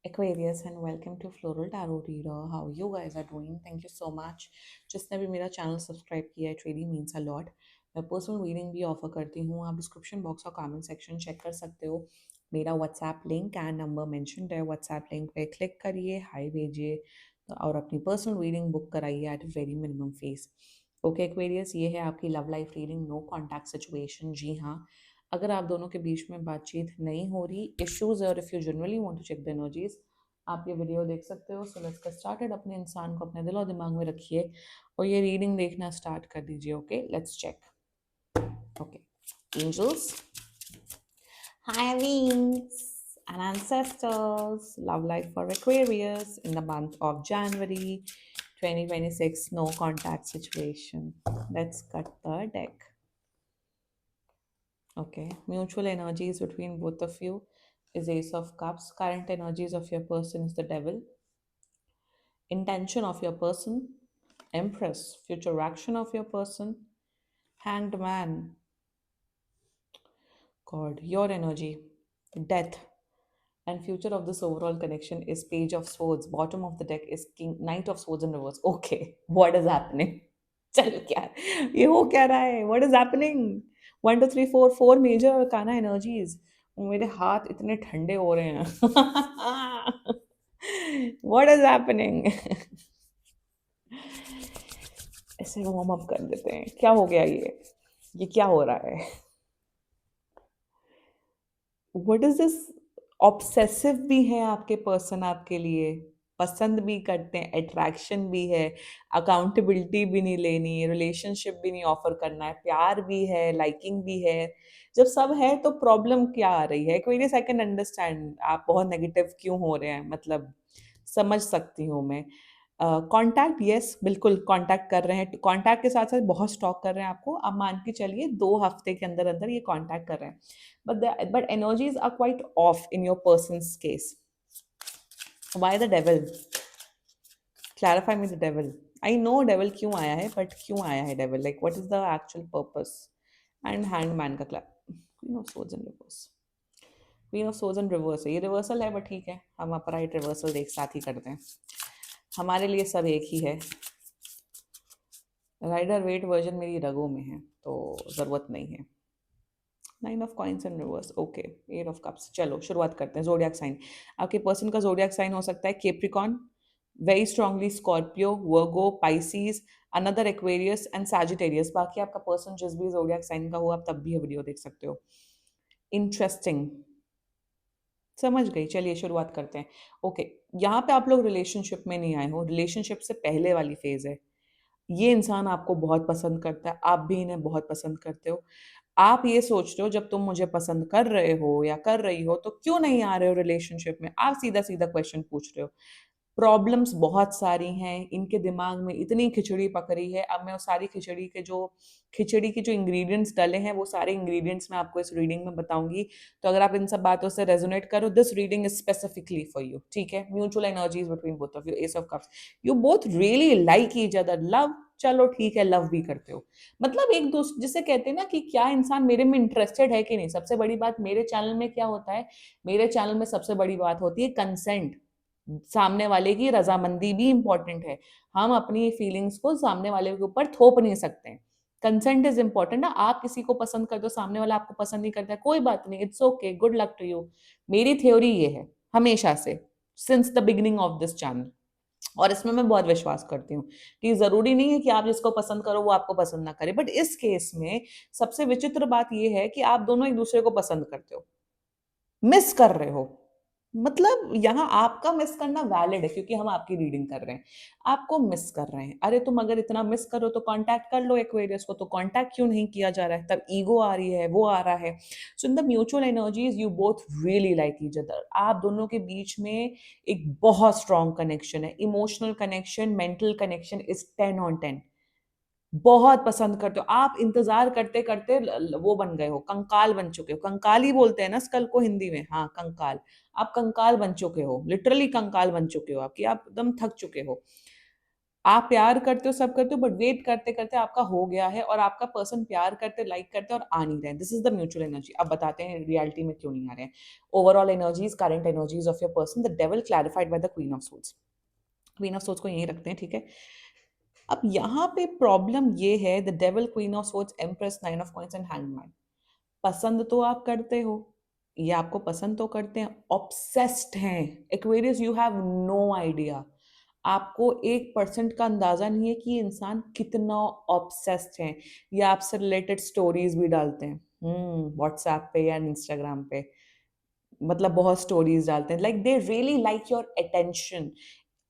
Aquarius and welcome to Floral Tarot Reader. How you guys are doing? Thank you so much. जिसने भी मेरा channel subscribe किया है, it really means a lot. मैं personal reading भी offer करती हूँ. आप डिस्क्रिप्शन बॉक्स और कमेंट सेक्शन चेक कर सकते हो. मेरा WhatsApp link and number mention है. व्हाट्सएप लिंक पे क्लिक करिए, हाई भेजिए और अपनी पर्सनल रीडिंग बुक कराइए at very minimum fees. Okay Aquarius, ये है आपकी love life reading. No contact situation. जी हाँ, अगर आप दोनों के बीच में बातचीत नहीं हो रही, इश्यूज, और if you generally want to check the energies, आप ये वीडियो देख सकते हो. So let's get started. अपने इंसान को अपने दिल और दिमाग में रखिए और ये रीडिंग देखना स्टार्ट कर दीजिए. Okay, let's check. Okay, angels, high wings and ancestors, love life for Aquarius in the month of January 2026. No contact situation. Let's cut the deck. Okay, mutual energies between both of you is Ace of Cups. Current energies of your person is the Devil. Intention of your person, Empress. Future action of your person, Hanged Man. God, your energy, Death. And future of this overall connection is Page of Swords. Bottom of the deck is King, Knight of Swords in reverse. Okay, what is happening? चलो क्या ये हो क्या रहा है? What is happening? 1 2 3 4 4 major arcana energies. मेरे हाथ इतने ठंडे हो रहे हैं. What is happening? ऐसे वार्म अप कर देते हैं. क्या हो गया ये क्या हो रहा है? What is this? ऑब्सेसिव भी है आपके पर्सन आपके लिए, पसंद भी करते हैं, अट्रैक्शन भी है, अकाउंटेबिलिटी भी नहीं लेनी, रिलेशनशिप भी नहीं ऑफर करना है, प्यार भी है, लाइकिंग भी है. जब सब है तो प्रॉब्लम क्या आ रही है? कोई नहीं, आई कैन अंडरस्टैंड आप बहुत नेगेटिव क्यों हो रहे हैं, मतलब समझ सकती हूँ मैं. कॉन्टैक्ट, यस बिल्कुल कॉन्टैक्ट कर रहे हैं. कॉन्टैक्ट के साथ साथ बहुत स्टॉक कर रहे हैं आपको. आप मान के चलिए 2 हफ्ते के अंदर अंदर ये कॉन्टैक्ट कर रहे हैं. But energies are quite off in your person's case. Why the devil? Clarify me the devil. I know devil क्यों आया है, but क्यों आया है devil? Like what is the actual purpose? And hangman का clap. Queen of swords in reverse. Queen of swords in reverse है. ये reversal है, but ठीक है, हम upright reversal एक साथ ही करते हैं. हमारे लिए सब एक ही है. राइडर वेट वर्जन मेरी रगों में है, तो ज़रूरत नहीं है. 9 of coins in reverse. Okay, 8 of cups. चलो शुरुआत करते हैं. जोडियाक साइन. आपके पर्सन का जोडियाक साइन हो सकता है Capricorn, very strongly Scorpio, Virgo, Pisces, another Aquarius and Sagittarius. बाकी आपका पर्सन जिस भी जोडियाक साइन का हो, आप तब भी ये वीडियो देख सकते हो. इंटरेस्टिंग, समझ गई. चलिए शुरुआत करते हैं. ओके, यहाँ पे आप लोग रिलेशनशिप में नहीं आए हो, रिलेशनशिप से पहले वाली फेज है. ये इंसान आपको बहुत पसंद करता है, आप भी इन्हें बहुत पसंद करते हो. आप ये सोच रहे हो जब तुम मुझे पसंद कर रहे हो या कर रही हो तो क्यों नहीं आ रहे हो रिलेशनशिप में. आप सीधा सीधा क्वेश्चन पूछ रहे हो. प्रॉब्लम्स बहुत सारी हैं, इनके दिमाग में इतनी खिचड़ी पक रही है. अब मैं उस सारी खिचड़ी के जो इंग्रेडिएंट्स डले हैं, वो सारे इंग्रेडिएंट्स मैं आपको इस रीडिंग में बताऊंगी. तो अगर आप इन सब बातों से रेजोनेट करो, this reading is specifically for you. ठीक है, mutual energies between both of you. S of cups. You both really like each other. Love, चलो ठीक है, लव भी करते हो. मतलब एक दूसरे, जिसे कहते हैं ना कि क्या इंसान मेरे में इंटरेस्टेड है कि नहीं. सबसे बड़ी बात मेरे चैनल में क्या होता है, मेरे चैनल में सबसे बड़ी बात होती है कंसेंट. सामने वाले की रजामंदी भी इंपॉर्टेंट है. हम अपनी फीलिंग्स को सामने वाले के ऊपर थोप नहीं सकते हैं. कंसेंट इज इंपॉर्टेंट ना. आप किसी को पसंद करते हो, सामने वाला आपको पसंद नहीं करता है, कोई बात नहीं, it's okay, good luck to you. मेरी थ्योरी ये है हमेशा से, since the beginning of this channel, और इसमें मैं बहुत विश्वास करती हूँ कि जरूरी नहीं है कि आप जिसको पसंद करो वो आपको पसंद ना करे. बट इस केस में सबसे विचित्र बात यह है कि आप दोनों एक दूसरे को पसंद करते हो, मिस कर रहे हो. मतलब यहाँ आपका मिस करना वैलिड है क्योंकि हम आपकी रीडिंग कर रहे हैं. आपको मिस कर रहे हैं. अरे तुम अगर इतना मिस करो तो कांटेक्ट कर लो एक्वेरियस को. तो कांटेक्ट क्यों नहीं किया जा रहा है? तब ईगो आ रही है, वो आ रहा है. So in the mutual energies you both really like each other. आप दोनों के बीच में एक बहुत स्ट्रॉन्ग कनेक्शन है. Emotional connection, mental connection is 10 on 10. बहुत पसंद करते हो आप. इंतजार करते करते वो बन गए हो, कंकाल बन चुके हो. कंकाल ही बोलते हैं ना स्कल को हिंदी में. हाँ, कंकाल. आप कंकाल बन चुके हो, लिटरली कंकाल बन चुके हो. आपकी आप एकदम थक चुके हो. आप प्यार करते हो, सब करते हो, बट वेट करते करते आपका हो गया है और आपका पर्सन प्यार करते, लाइक करते और आ नहीं रहे। This is the mutual energy. अब बताते हैं रियलिटी में क्यों नहीं आ रहे हैं। Overall energies, current energies of your person, the devil clarified by the queen of source. Queen of source को यहीं रखते हैं, ठीक है। अब यहाँ पे प्रॉब्लम ये है, the devil, queen of source, empress, nine of coins and hangman. पसंद तो आप करते हो, ये आपको पसंद तो करते हैं, ऑब्सेस्ड हैं। Aquarius, you have no idea. आपको 1% का अंदाजा नहीं है कि ये इंसान कितना ऑब्सेस्ड है। ये आपसे रिलेटेड स्टोरीज भी डालते हैं, व्हाट्सएप पे या इंस्टाग्राम पे। मतलब बहुत स्टोरीज डालते हैं, like they really like your attention.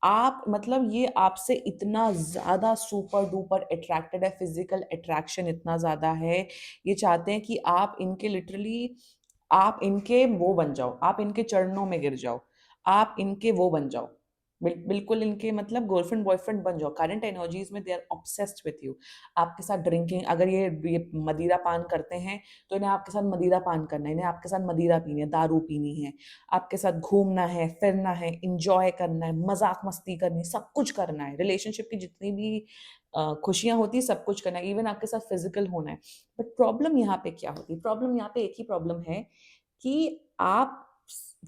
आप मतलब ये आपसे इतना ज्यादा सुपर डुपर अट्रैक्टेड है, फिजिकल अट्रैक्शन इतना ज्यादा है। ये चाहते हैं कि आप इनके लिटरली, आप इनके वो बन जाओ, आप इनके चरणों में गिर जाओ, आप इनके वो बन जाओ, बिल्कुल इनके मतलब गर्लफ्रेंड बॉयफ्रेंड बन जाओ। करंट एनर्जीज में they are obsessed with you. आपके साथ ड्रिंकिंग, अगर ये मदिरा पान करते हैं तो इन्हें आपके साथ मदिरा पान करना है, इन्हें आपके साथ मदिरा पीनी है, दारू पीनी है, आपके साथ घूमना है, फिरना है, इंजॉय करना है, मजाक मस्ती करनी है, सब कुछ करना है। रिलेशनशिप की जितनी भी खुशियां होती है, सब कुछ करना है, इवन आपके साथ फिजिकल होना है। बट प्रॉब्लम यहाँ पे क्या होती है? प्रॉब्लम यहाँ पे एक ही प्रॉब्लम है कि आप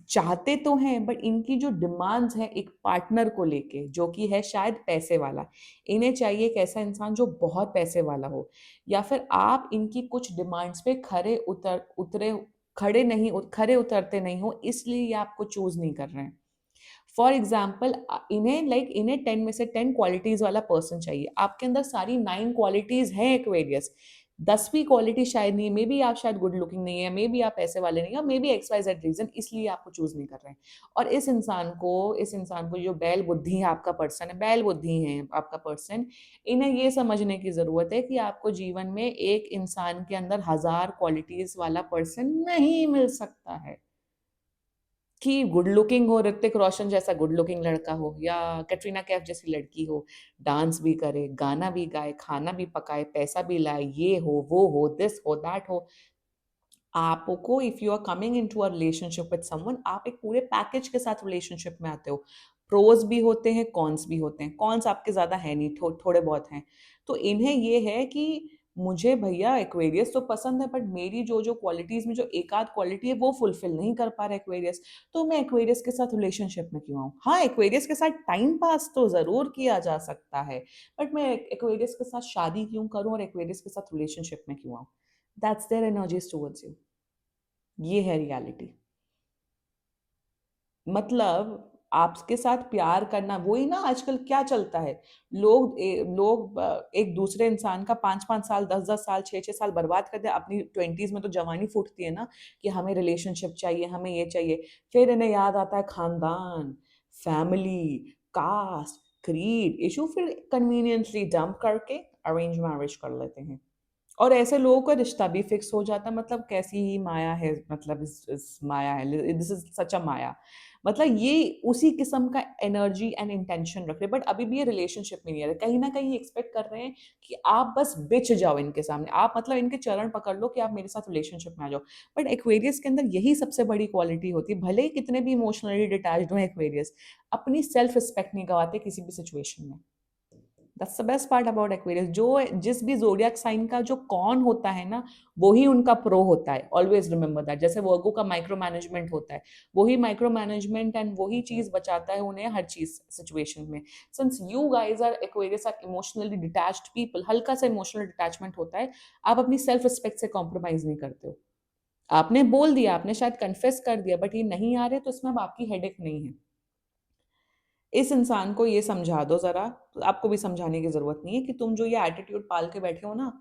चाहते तो हैं, बट इनकी जो डिमांड्स हैं एक पार्टनर को लेके, जो कि है शायद पैसे वाला। इन्हें चाहिए एक ऐसा इंसान जो बहुत पैसे वाला हो, या फिर आप इनकी कुछ डिमांड्स पे खरे उतरते नहीं हो, इसलिए ये आपको चूज नहीं कर रहे हैं। फॉर एग्जाम्पल, इन्हें 10 में से 10 क्वालिटीज वाला पर्सन चाहिए। आपके अंदर सारी 9 क्वालिटीज हैं एक्वेरियस, 10वीं क्वालिटी शायद नहीं है। मे बी आप शायद गुड लुकिंग नहीं है, मे बी आप पैसे वाले नहीं है, मे बी XYZ रीजन, इसलिए आपको चूज नहीं कर रहे हैं। और इस इंसान को जो बैल बुद्धि है, आपका पर्सन है, बैल बुद्धि है आपका पर्सन, इन्हें ये समझने की जरूरत है कि आपको जीवन में एक इंसान के अंदर 1000 क्वालिटीज वाला पर्सन नहीं मिल सकता है। कि गुड लुकिंग हो, ऋतिक रोशन जैसा गुड लुकिंग लड़का हो, या कैटरीना कैफ जैसी लड़की हो, डांस भी करे, गाना भी गाए, खाना भी पकाए, पैसा भी लाए, ये हो, वो हो, दिस हो, दैट हो। आपको, if you are coming in to a relationship with someone, आप एक पूरे पैकेज के साथ रिलेशनशिप में आते हो। प्रोज भी होते हैं, कॉन्स भी होते हैं। कॉन्स आपके ज्यादा है नहीं, थोड़े बहुत हैं। तो इन्हें ये है कि मुझे भैया एक्वेरियस तो पसंद है, बट मेरी जो जो क्वालिटीज में जो एक आध क्वालिटी है वो फुलफिल नहीं कर पा रहा एक्वेरियस। तो मैं एक्वेरियस के साथ रिलेशनशिप में क्यों आऊँ? हाँ, एक्वेरियस के साथ टाइम पास तो जरूर किया जा सकता है, बट मैं एक्वेरियस के साथ शादी क्यों करूं और एक्वेरियस के साथ रिलेशनशिप में क्यों आऊं? That's their energies towards you. ये है रियलिटी। मतलब आपके साथ प्यार करना, वही ना आजकल क्या चलता है। लोग एक दूसरे इंसान का 5-5 साल, 10-10 साल, 6-6 साल बर्बाद करते हैं। अपनी 20s में तो जवानी फूटती है ना, कि हमें रिलेशनशिप चाहिए, हमें ये चाहिए। फिर इन्हें याद आता है खानदान, फैमिली, कास्ट, क्रीड इशू, फिर कन्वीनियंटली डंप करके अरेंज मैरिज कर लेते हैं। और ऐसे लोगों का रिश्ता भी फिक्स हो जाता है। मतलब कैसी ही माया है, मतलब इस माया है, दिस इज सच अ माया। मतलब ये उसी किस्म का एनर्जी एंड इंटेंशन रख रहे हैं, बट अभी भी ये रिलेशनशिप में नहीं आ रहे। कहीं ना कहीं एक्सपेक्ट कर रहे हैं कि आप बस बिछ जाओ इनके सामने, आप मतलब इनके चरण पकड़ लो कि आप मेरे साथ रिलेशनशिप में आ जाओ। बट एक्वेरियस के अंदर यही सबसे बड़ी क्वालिटी होती है, भले ही कितने भी इमोशनली डिटैच्ड हो एक्वेरियस, अपनी सेल्फ रिस्पेक्ट नहीं गवाते किसी भी सिचुएशन में। That's the best part about Aquarius. जो जिस भी जोडियक साइन का जो कौन होता है ना, वो ही उनका प्रो होता है। Always remember that. जैसे वर्गो का माइक्रो मैनेजमेंट होता है, वही माइक्रो मैनेजमेंट एंड वही चीज बचाता है उन्हें हर चीज सिचुएशन में। Since you guys are Aquarius, are emotionally detached people, हल्का सा इमोशनल डिटैचमेंट होता है, आप अपनी सेल्फ रिस्पेक्ट से कॉम्प्रोमाइज नहीं करते हो। आपने बोल दिया, आपने शायद कन्फेस कर दिया, बट ये नहीं आ रहे, तो इसमें अब आपकी हेडेक नहीं है। इस इंसान को ये समझा दो जरा। आपको भी समझाने की जरूरत नहीं है कि तुम जो ये एटीट्यूड पाल के बैठे हो ना,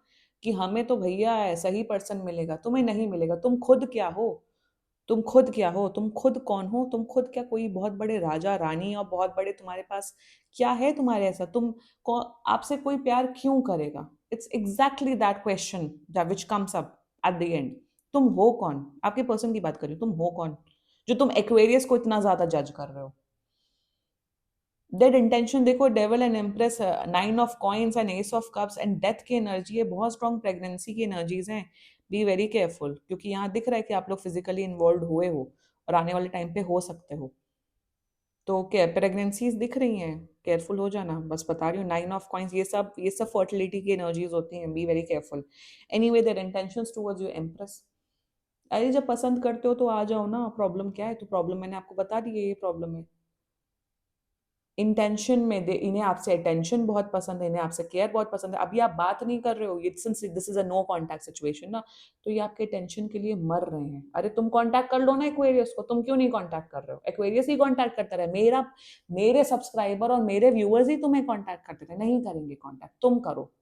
कि हमें तो भैया ऐसा ही पर्सन मिलेगा, तुम्हें नहीं मिलेगा। तुम खुद क्या हो? तुम खुद क्या हो? तुम खुद कौन हो? तुम खुद क्या कोई बहुत बड़े राजा रानी और बहुत बड़े तुम्हारे पास क्या है तुम्हारे ऐसा? आपसे कोई प्यार क्यों करेगा? It's exactly that question that which comes up at the end. तुम हो कौन? आपके पर्सन की बात करिए, तुम हो कौन जो तुम एक्वेरियस को इतना ज्यादा जज कर रहे हो? डेड इंटेंशन देखो, devil and empress, 9 of coins and S of cups and death की एनर्जी है। बहुत स्ट्रॉन्ग प्रेगनेंसी की एनर्जीज हैं। बी वेरी केयरफुल, क्योंकि यहाँ दिख रहा है कि आप लोग फिजिकली इन्वॉल्व हुए हो और आने वाले टाइम पे हो सकते हो। तो क्या प्रेगनेंसीज दिख रही हैं, केयरफुल हो जाना, बस बता रही हूँ। 9 ऑफ कॉइंस, ये सब फर्टिलिटी की एनर्जीज होती हैं, be very careful. Anyway their intentions towards you empress. अरे जब पसंद करते हो तो आ जाओ ना, प्रॉब्लम क्या है? तो प्रॉब्लम मैंने आपको बता दी है, ये प्रॉब्लम है। इंटेंशन में दे, इन्हें आपसे अटेंशन बहुत पसंद है, इन्हें आपसे केयर बहुत पसंद है। अभी आप बात नहीं कर रहे हो, ये since this is a no contact situation ना, तो ये आपके अटेंशन के लिए मर रहे हैं। अरे तुम कांटेक्ट कर लो ना एक्वेरियस को, तुम क्यों नहीं कांटेक्ट कर रहे हो? एक्वेरियस ही कांटेक्ट करता रहे। मेरे सब्सक्राइबर और मेरे व्यूअर्स ही तुम्हें कांटेक्ट करते थे, नहीं करेंगे कांटेक्ट, तुम करो।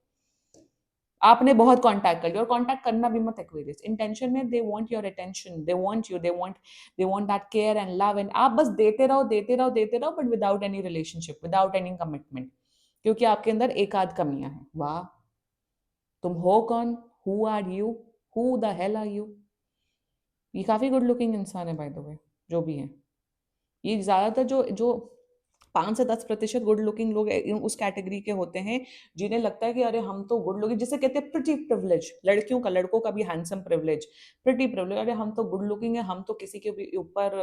आपने बहुत कांटेक्ट कर लिया, और कांटेक्ट करना भी मत एक्वेरियस। इंटेंशन में they want your attention, they want you, they want that care and love, and आप बस देते रहो देते रहो देते रहो, but without any relationship, without any commitment, क्योंकि आपके अंदर एक आध कमियां हैं। वाह, तुम हो कौन? Who are you? Who the hell are you? ये काफी गुड लुकिंग इंसान है बाय द वे, जो भी है। ये ज्यादातर जो जो 5 से 10% गुड लुकिंग लोग उस कैटेगरी के होते हैं, जिन्हें लगता है कि अरे हम तो गुड लुकिंग, जिसे कहते हैं प्रिटी प्रिविलेज, लड़कियों का, लड़कों का भी हैंडसम प्रिविलेज, प्रिटी प्रिविलेज। अरे हम तो गुड लुकिंग है, हम तो किसी के भी ऊपर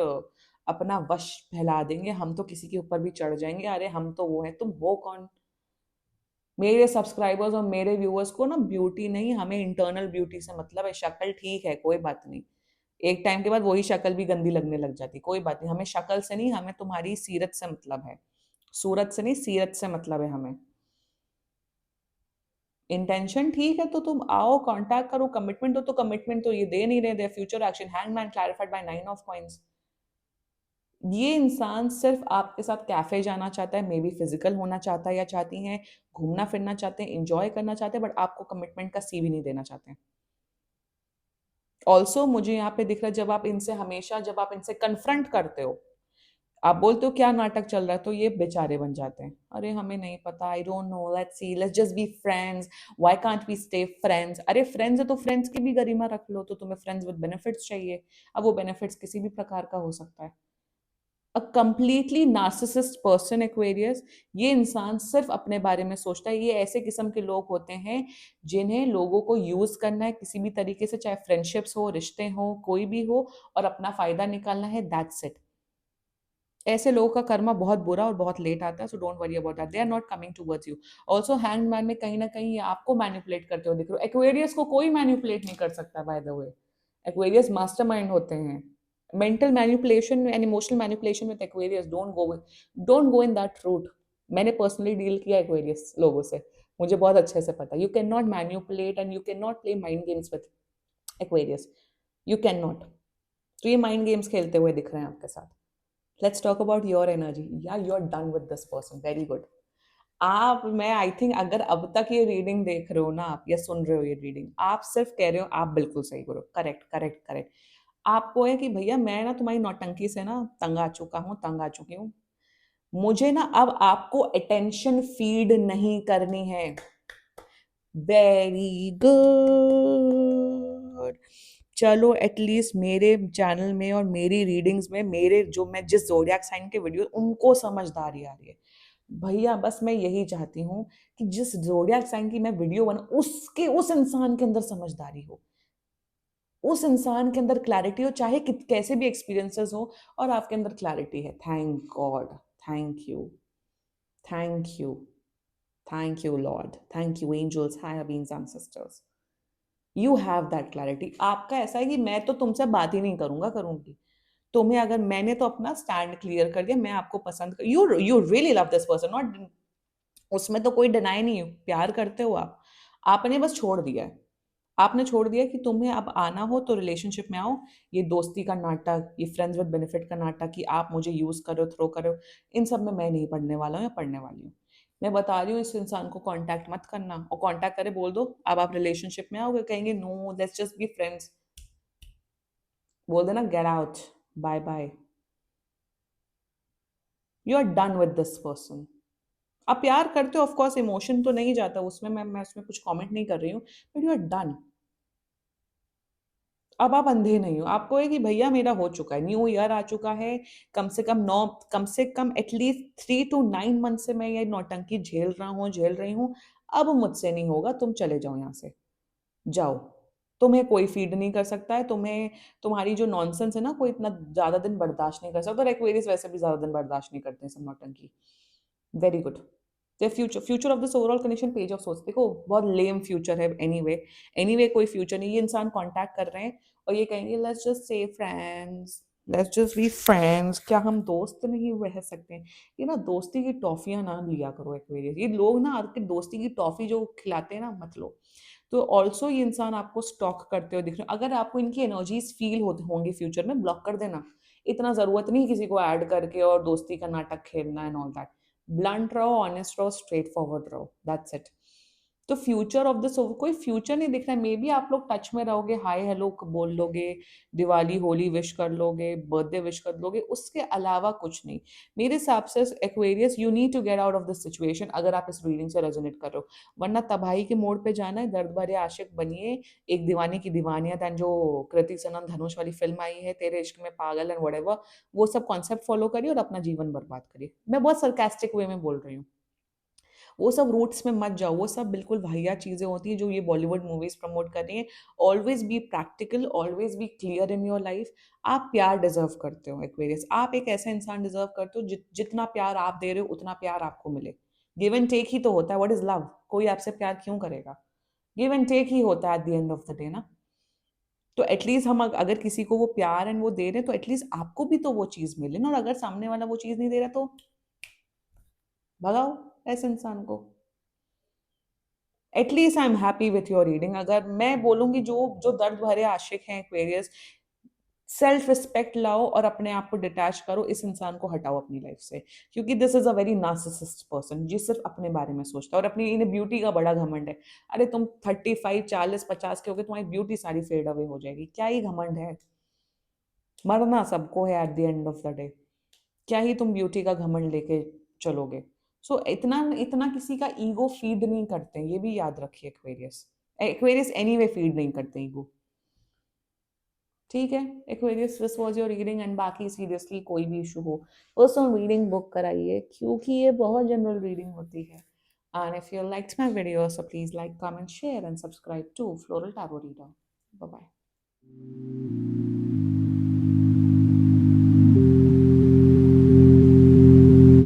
अपना वश फैला देंगे, हम तो किसी के ऊपर भी चढ़ जाएंगे, अरे हम तो वो है। तुम हो कौन? मेरे सब्सक्राइबर्स और मेरे व्यूअर्स को ना ब्यूटी नहीं, हमें इंटरनल ब्यूटी से मतलब है। शक्ल ठीक है, कोई बात नहीं, एक टाइम के बाद वही शक्ल भी गंदी लगने लग जाती, कोई बात नहीं। हमें शक्ल से नहीं, हमें तुम्हारी सीरत से मतलब है। सूरत से नहीं, सीरत से मतलब है हमें। इंटेंशन ठीक है तो तुम आओ, कांटेक्ट करो, कमिटमेंट हो तो कमिटमेंट तो ये दे नहीं रहे, their future action, hangman clarified by 9 of coins. ये इंसान सिर्फ आपके साथ कैफे जाना चाहता है, मे बी फिजिकल होना चाहता है या चाहती हैं, घूमना फिरना चाहते हैं, इंजॉय करना चाहते हैं, बट आपको कमिटमेंट का सी भी नहीं देना चाहते हैं। ऑल्सो मुझे यहाँ पे दिख रहा है, जब आप इनसे कन्फ्रंट करते हो, आप बोलते हो क्या नाटक चल रहा है, तो ये बेचारे बन जाते हैं। अरे हमें नहीं पता, I don't know, let's see, let's just be friends, why can't we stay friends? अरे फ्रेंड्स है तो फ्रेंड्स की भी गरिमा रख लो, तो तुम्हें फ्रेंड्स विद बेनिफिट्स चाहिए। अब वो बेनिफिट्स किसी भी प्रकार का हो सकता है। A completely narcissist person Aquarius, ये इंसान सिर्फ अपने बारे में सोचता है। ये ऐसे किस्म के लोग होते हैं जिन्हें लोगों को यूज करना है किसी भी तरीके से, चाहे फ्रेंडशिप्स हो, रिश्ते हो, कोई भी हो, और अपना फायदा निकालना है, दैट्स इट। ऐसे लोगों का कर्मा बहुत बुरा और बहुत लेट आता है, so don't worry about that, they are not coming towards you. Also hangman में कहीं ना कहीं ये आपको मैनिपुलेट करते हुए दिख रहे हो। एक्वेरियस को कोई मैनिपुलेट नहीं कर सकता by the way, Aquarius mastermind होते हैं। Mental manipulation and emotional manipulation with Aquarius, don't go in that route. मैंने पर्सनली डील किया एक्वेरियस लोगों से, मुझे बहुत अच्छे से पता। You can not manipulate and you can not play mind games with Aquarius, you can not. तो ये माइंड गेम्स खेलते हुए दिख रहे हैं आपके साथ। Let's talk about your energy. या you are done with this person, very good. आप, मैं आई थिंक अगर अब तक ये रीडिंग देख रहे हो ना आप, या सुन रहे हो ये रीडिंग, आप सिर्फ कह रहे हो आप बिल्कुल सही करो, करेक्ट करेक्ट करेक्ट। आपको है कि भैया मैं ना तुम्हारी नौटंकी से ना तंग आ चुका हूँ, तंग आ चुकी हूँ। मुझे ना अब आपको अटेंशन फीड नहीं करनी है। Very good. चलो एटलीस्ट मेरे चैनल में और मेरी रीडिंग्स में, मेरे जो मैं जिस जोडियाक साइन के वीडियो, उनको समझदारी आ रही है। भैया बस मैं यही चाहती हूँ कि जिस जोडियाक साइन की मैं वीडियो बना, उसके उस इंसान के अंदर समझदारी हो, उस इंसान के अंदर क्लैरिटी हो, चाहे कैसे भी एक्सपीरियंसेस हो, और आपके अंदर क्लैरिटी है। Thank God, thank you, thank you, thank you lord, thank you angels, higher beings, ancestors. You have that clarity. आपका ऐसा है कि मैं तो तुमसे बात ही नहीं करूंगा, करूंगी तुम्हें, अगर मैंने तो अपना स्टैंड क्लियर कर दिया, मैं आपको पसंद कर, you really love this person, not, उसमें तो कोई डिनाई नहीं है, प्यार करते हो आप। आपने बस छोड़ दिया है, आपने छोड़ दिया कि तुम्हें अब आना हो तो रिलेशनशिप में आओ। ये दोस्ती का नाटक, ये फ्रेंड्स विद बेनिफिट का नाटक, कि आप मुझे यूज करो, थ्रो करो, इन सब में मैं नहीं पढ़ने वाला हूँ या पढ़ने वाली हूँ। मैं बता रही हूँ, इस इंसान को कांटेक्ट मत करना, और कांटेक्ट करे बोल दो अब आप रिलेशनशिप में आओगे, कहेंगे no let's just be friends, बोल देना get out, bye bye, you are done with this person. आप प्यार करते हो, ऑफ कोर्स इमोशन तो नहीं जाता उसमें, मैं उसमें कुछ कमेंट नहीं कर रही हूँ, बट यू आर डन। अब आप अंधे नहीं हो, आपको है कि भैया मेरा हो चुका है, न्यू ईयर आ चुका है, कम से कम एटलीस्ट 3 to 9 मंथ से मैं ये नौटंकी झेल रहा हूँ, झेल रही हूँ। अब मुझसे नहीं होगा, तुम चले जाओ यहाँ से, जाओ। तुम्हें कोई फीड नहीं कर सकता है, तुम्हें तुम्हारी जो नॉनसेंस है ना कोई इतना ज़्यादा दिन बर्दाश्त नहीं कर सकता, और एक्वेरियस वैसे भी ज़्यादा दिन बर्दाश्त नहीं करते हैं सब नौटंकी। Very good. The future future of this overall condition page of source, देखो बहुत लेम फ्यूचर है। एनीवे कोई फ्यूचर नहीं। ये इंसान कांटेक्ट कर रहे हैं और ये कहेंगे let's just say friends, let's just be friends, क्या हम दोस्त नहीं रह सकते हैं? ये ना दोस्ती की टॉफियां ना लिया करो एक्वेरियस, ये लोग ना आपके दोस्ती की टॉफी जो खिलाते हैं ना मत लो। तो ऑल्सो ये इंसान आपको स्टॉक करते हुए दिख रहे हैं, अगर आपको इनकी एनर्जीज फील होते होंगी फ्यूचर में, ब्लॉक कर देना। इतना जरूरत नहीं किसी को ऐड करके और दोस्ती का नाटक खेलना एंड ऑल दैट। ब्लंट रहो, ऑनेस्ट रहो, स्ट्रेट फॉरवर्ड रहो, दैट्स इट। तो फ्यूचर ऑफ दिस कोई फ्यूचर नहीं दिख रहा है। मे बी आप लोग टच में रहोगे, हाय हेलो बोल लोगे, दिवाली होली विश कर लोगे, बर्थडे विश कर लोगे, उसके अलावा कुछ नहीं। मेरे हिसाब से Aquarius you need to get out of this situation अगर आप इस रीडिंग से रेजोनेट कर रहे हो, वरना तबाही के मोड़ पे जाना है। दर्द भरे आशिक बनिए, एक दीवाने की दीवानियत एंड जो कृति सनन धनुष वाली फिल्म आई है तेरे इश्क में पागल एंड व्हाटएवर, वो सब कॉन्सेप्ट फॉलो करिए और अपना जीवन बर्बाद करिए। मैं बहुत सरकास्टिक वे में बोल रही हूँ। वो सब रूट्स में मत जाओ, वो सब बिल्कुल वाहियात चीज़ें होती हैं जो ये बॉलीवुड मूवीज प्रमोट कर रही हैं। Always be practical, always be clear in your life. आप प्यार डिजर्व करते हो एक्वेरियस, आप एक ऐसा इंसान डिजर्व करते हो जितना प्यार आप दे रहे हो उतना प्यार आपको मिले। गिव एंड टेक ही तो होता है, व्हाट इज लव? कोई आपसे प्यार क्यों करेगा? गिव एंड टेक ही होता है at the end of the day ना। तो एटलीस्ट हम अगर किसी को वो प्यार एंड वो दे रहे हैं तो एटलीस्ट आपको भी तो वो चीज़ मिले ना। और अगर सामने वाला वो चीज़ नहीं दे रहा तो भगाओ ऐसे इंसान को। At least I am happy with your reading. अगर मैं बोलूंगी जो जो दर्द भरे आशिक हैं एक्वेरियस, सेल्फ रिस्पेक्ट लाओ और अपने आप को डिटैच करो, इस इंसान को हटाओ अपनी लाइफ से। क्योंकि this is a very narcissist person जो सिर्फ अपने बारे में सोचता है और अपनी इन्हें ब्यूटी का बड़ा घमंड है। अरे तुम 35 40 50 के हो गए, तुम्हारी ब्यूटी सारी फेड अवे हो जाएगी, क्या ही घमंड है? मरना सबको है at the end of the day, क्या ही तुम ब्यूटी का घमंड लेके चलोगे? सो इतना इतना किसी का ईगो फीड नहीं करते, ये भी याद रखिए एक्वेरियस। एक्वेरियस एनीवे फीड नहीं करते ईगो। ठीक है Aquarius, this was your reading. And बाकी सीरियसली कोई भी इशू हो पर्सनल रीडिंग बुक कराइए, क्योंकि ये बहुत जनरल रीडिंग होती है। And if you liked my video so please like comment share and subscribe to floral tarot reader. Bye bye.